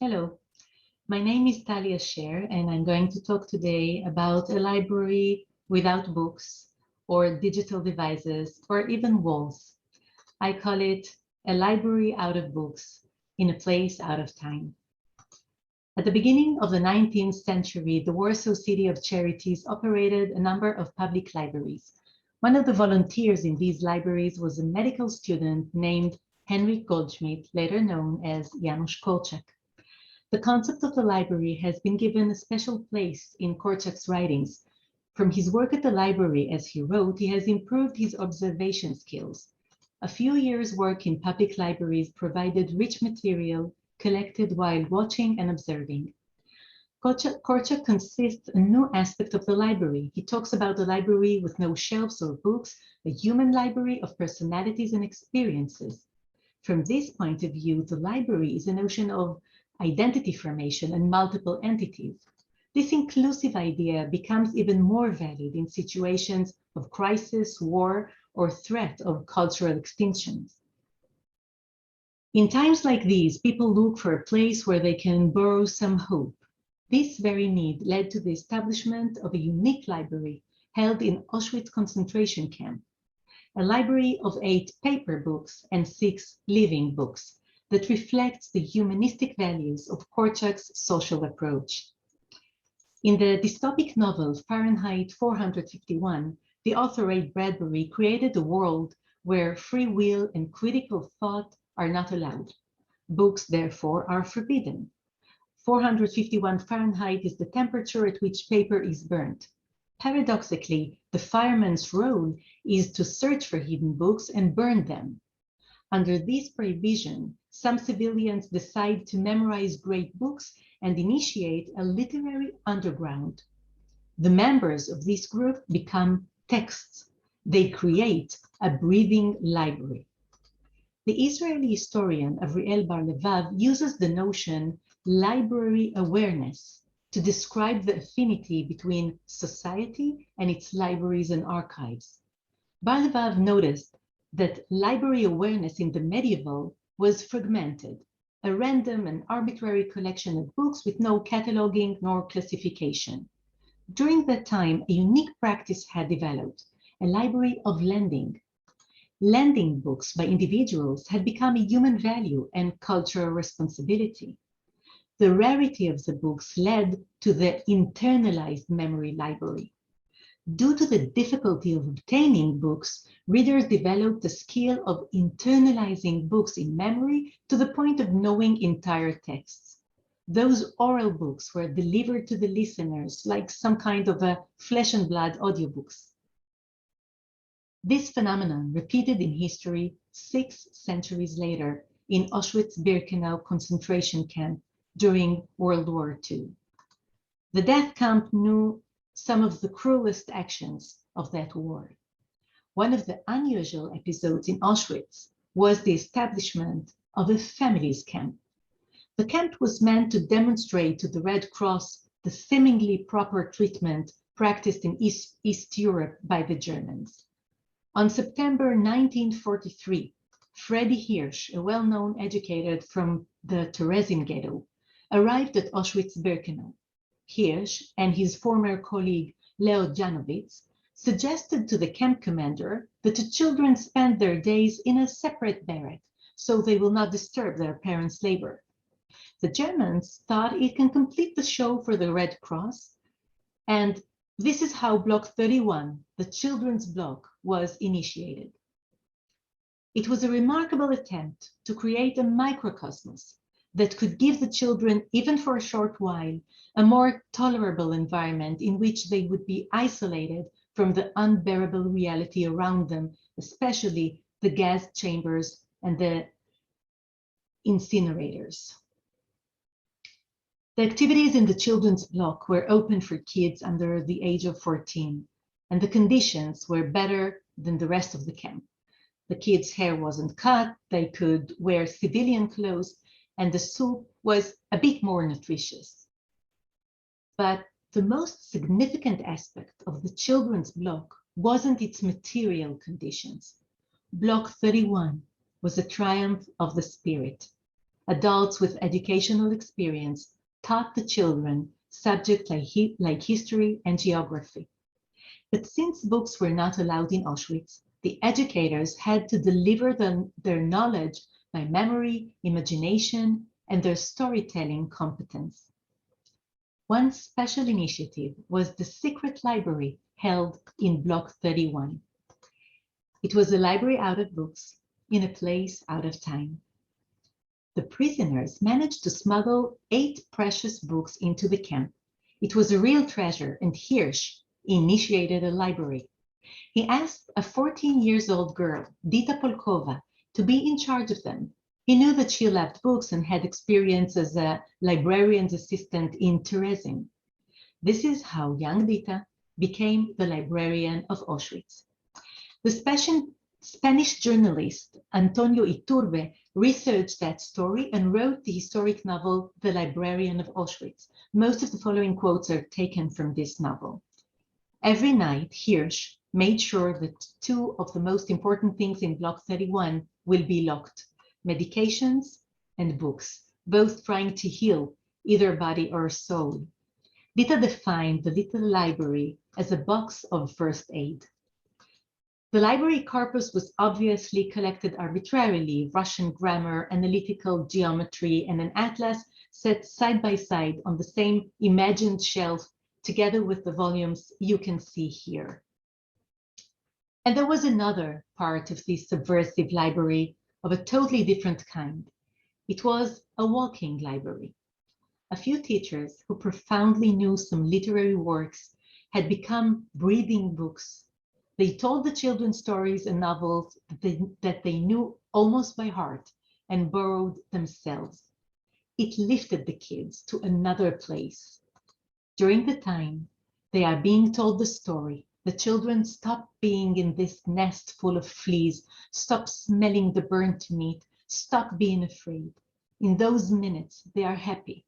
Hello, my name is Tali and I'm going to talk today about a library without books or digital devices or even walls. I call it a library out of books in a place out of time. At the beginning of the 19th century, the Warsaw City of Charities operated a number of public libraries. One of the volunteers in these libraries was a medical student named Henryk Goldschmidt, later known as Janusz Koczak. The concept of the library has been given a special place in Koczak's writings. From his work at the library, as he wrote, he has improved his observation skills. A few years' work in public libraries provided rich material collected while watching and observing. Koczak consists a new aspect of the library. He talks about the library with no shelves or books, a human library of personalities and experiences. From this point of view, the library is a notion of identity formation and multiple entities. This inclusive idea becomes even more valid in situations of crisis, war, or threat of cultural extinction. In times like these, people look for a place where they can borrow some hope. This very need led to the establishment of a unique library held in Auschwitz concentration camp, a library of 8 paper books and 6 living books that reflects the humanistic values of Koczak's social approach. In the dystopic novel Fahrenheit 451, the author Ray Bradbury created a world where free will and critical thought are not allowed. Books, therefore, are forbidden. 451 Fahrenheit is the temperature at which paper is burnt. Paradoxically, the fireman's role is to search for hidden books and burn them. Under this prohibition, some civilians decide to memorize great books and initiate a literary underground. The members of this group become texts. They create a breathing library. The Israeli historian Avriel Bar-Levav uses the notion library awareness to describe the affinity between society and its libraries and archives. Bar-Levav noticed that library awareness in the medieval was fragmented, a random and arbitrary collection of books with no cataloging nor classification. During that time, a unique practice had developed, a library of lending. Lending books by individuals had become a human value and cultural responsibility. The rarity of the books led to the internalized memory library. Due to the difficulty of obtaining books, readers developed the skill of internalizing books in memory to the point of knowing entire texts. Those oral books were delivered to the listeners like some kind of a flesh and blood audiobooks. This phenomenon repeated in history 6 centuries later in Auschwitz-Birkenau concentration camp during World War II. The death camp knew some of the cruelest actions of that war. One of the unusual episodes in Auschwitz was the establishment of a families camp. The camp was meant to demonstrate to the Red Cross the seemingly proper treatment practiced in East Europe by the Germans. On September 1943, Freddie Hirsch, a well-known educator from the Terezin ghetto, arrived at Auschwitz-Birkenau. Hirsch and his former colleague Leo Janowitz suggested to the camp commander that the children spend their days in a separate barrack so they will not disturb their parents' labor. The Germans thought it can complete the show for the Red Cross, and this is how Block 31, the children's block, was initiated. It was a remarkable attempt to create a microcosmos that could give the children, even for a short while, a more tolerable environment in which they would be isolated from the unbearable reality around them, especially the gas chambers and the incinerators. The activities in the children's block were open for kids under the age of 14, and the conditions were better than the rest of the camp. The kids' hair wasn't cut, they could wear civilian clothes, and the soup was a bit more nutritious. But the most significant aspect of the children's block wasn't its material conditions. Block 31 was a triumph of the spirit. Adults with educational experience taught the children subjects like history and geography. But since books were not allowed in Auschwitz, the educators had to deliver their knowledge by memory, imagination, and their storytelling competence. One special initiative was the secret library held in Block 31. It was a library out of books, in a place out of time. The prisoners managed to smuggle 8 precious books into the camp. It was a real treasure, and Hirsch initiated a library. He asked a 14-year-old girl, Dita Polkova, to be in charge of them. He knew that she loved books and had experience as a librarian's assistant in Terezin. This is how young Dita became the librarian of Auschwitz. The Spanish journalist Antonio Iturbe researched that story and wrote the historic novel The Librarian of Auschwitz. Most of the following quotes are taken from this novel. Every night, Hirsch made sure that 2 of the most important things in Block 31 will be locked: medications and books, both trying to heal either body or soul. Dita defined the little library as a box of first aid. The library corpus was obviously collected arbitrarily: Russian grammar, analytical geometry, and an atlas set side by side on the same imagined shelf, together with the volumes you can see here. And there was another part of this subversive library of a totally different kind. It was a walking library. A few teachers who profoundly knew some literary works had become breathing books. They told the children stories and novels that they knew almost by heart and borrowed themselves. It lifted the kids to another place. During the time they are being told the story, the children stop being in this nest full of fleas, stop smelling the burnt meat, stop being afraid. In those minutes, they are happy.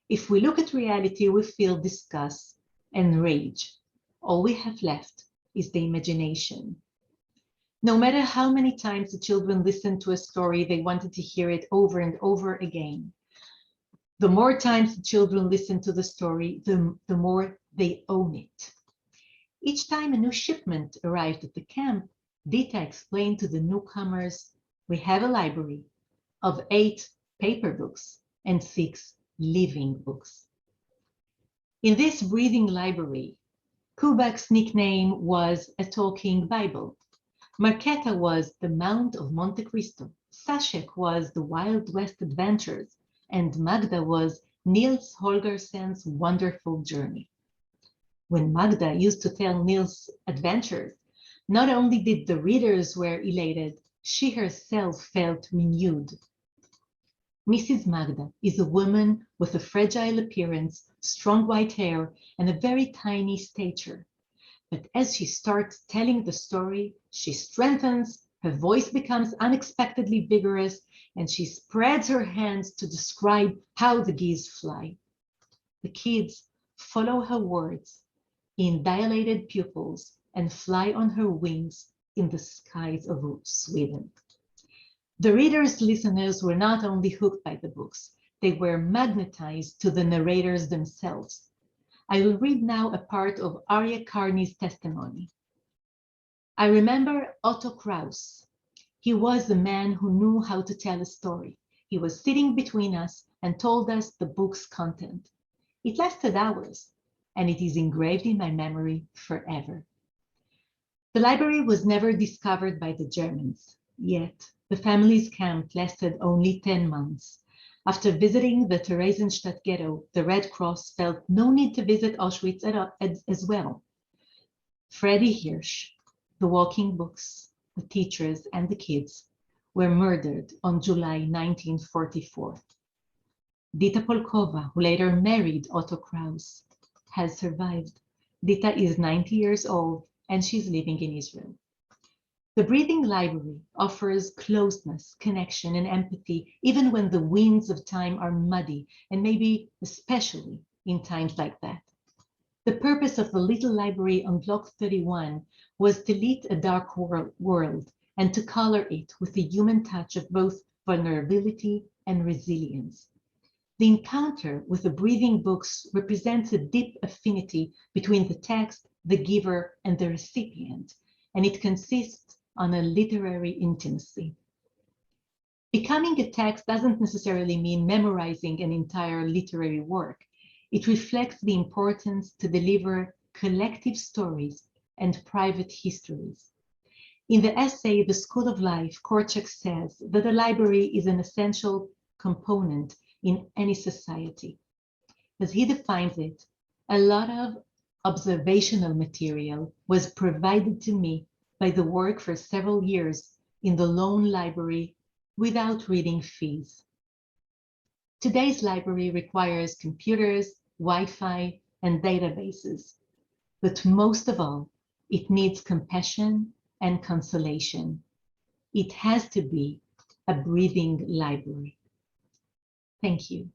If we look at reality, we feel disgust and rage. All we have left is the imagination. No matter how many times the children listened to a story, they wanted to hear it over and over again. The more times the children listened to the story, the more they own it. Each time a new shipment arrived at the camp, Dita explained to the newcomers, we have a library of 8 paper books and 6 living books. In this breathing library, Koczak's nickname was a talking Bible. Marketa was the Mount of Monte Cristo. Sashek was the Wild West Adventures, and Magda was Niels Holgersen's Wonderful Journey. When Magda used to tell Niels' adventures, not only did the readers were elated, she herself felt renewed. Mrs. Magda is a woman with a fragile appearance, strong white hair, and a very tiny stature. But as she starts telling the story, she strengthens, her voice becomes unexpectedly vigorous, and she spreads her hands to describe how the geese fly. The kids follow her words in dilated pupils and fly on her wings in the skies of Sweden. The readers' listeners were not only hooked by the books, they were magnetized to the narrators themselves. I will read now a part of Arya Carney's testimony. I remember Otto Kraus. He was the man who knew how to tell a story. He was sitting between us and told us the book's content. It lasted hours, and it is engraved in my memory forever. The library was never discovered by the Germans, yet the family's camp lasted only 10 months. After visiting the Theresienstadt ghetto, the Red Cross felt no need to visit Auschwitz as well. Freddie Hirsch, the walking books, the teachers, and the kids were murdered on July 1944. Dita Polkova, who later married Otto Kraus, has survived. Dita is 90 years old and she's living in Israel. The breathing library offers closeness, connection, and empathy, even when the winds of time are muddy, and maybe especially in times like that. The purpose of the little library on Block 31 was to lit a dark world and to color it with the human touch of both vulnerability and resilience. The encounter with the breathing books represents a deep affinity between the text, the giver, and the recipient, and it consists on a literary intimacy. Becoming a text doesn't necessarily mean memorizing an entire literary work. It reflects the importance to deliver collective stories and private histories. In the essay, The School of Life, Koczak says that a library is an essential component in any society. As he defines it, a lot of observational material was provided to me by the work for several years in the lone library without reading fees. Today's library requires computers, Wi-Fi, and databases. But most of all, it needs compassion and consolation. It has to be a breathing library. Thank you.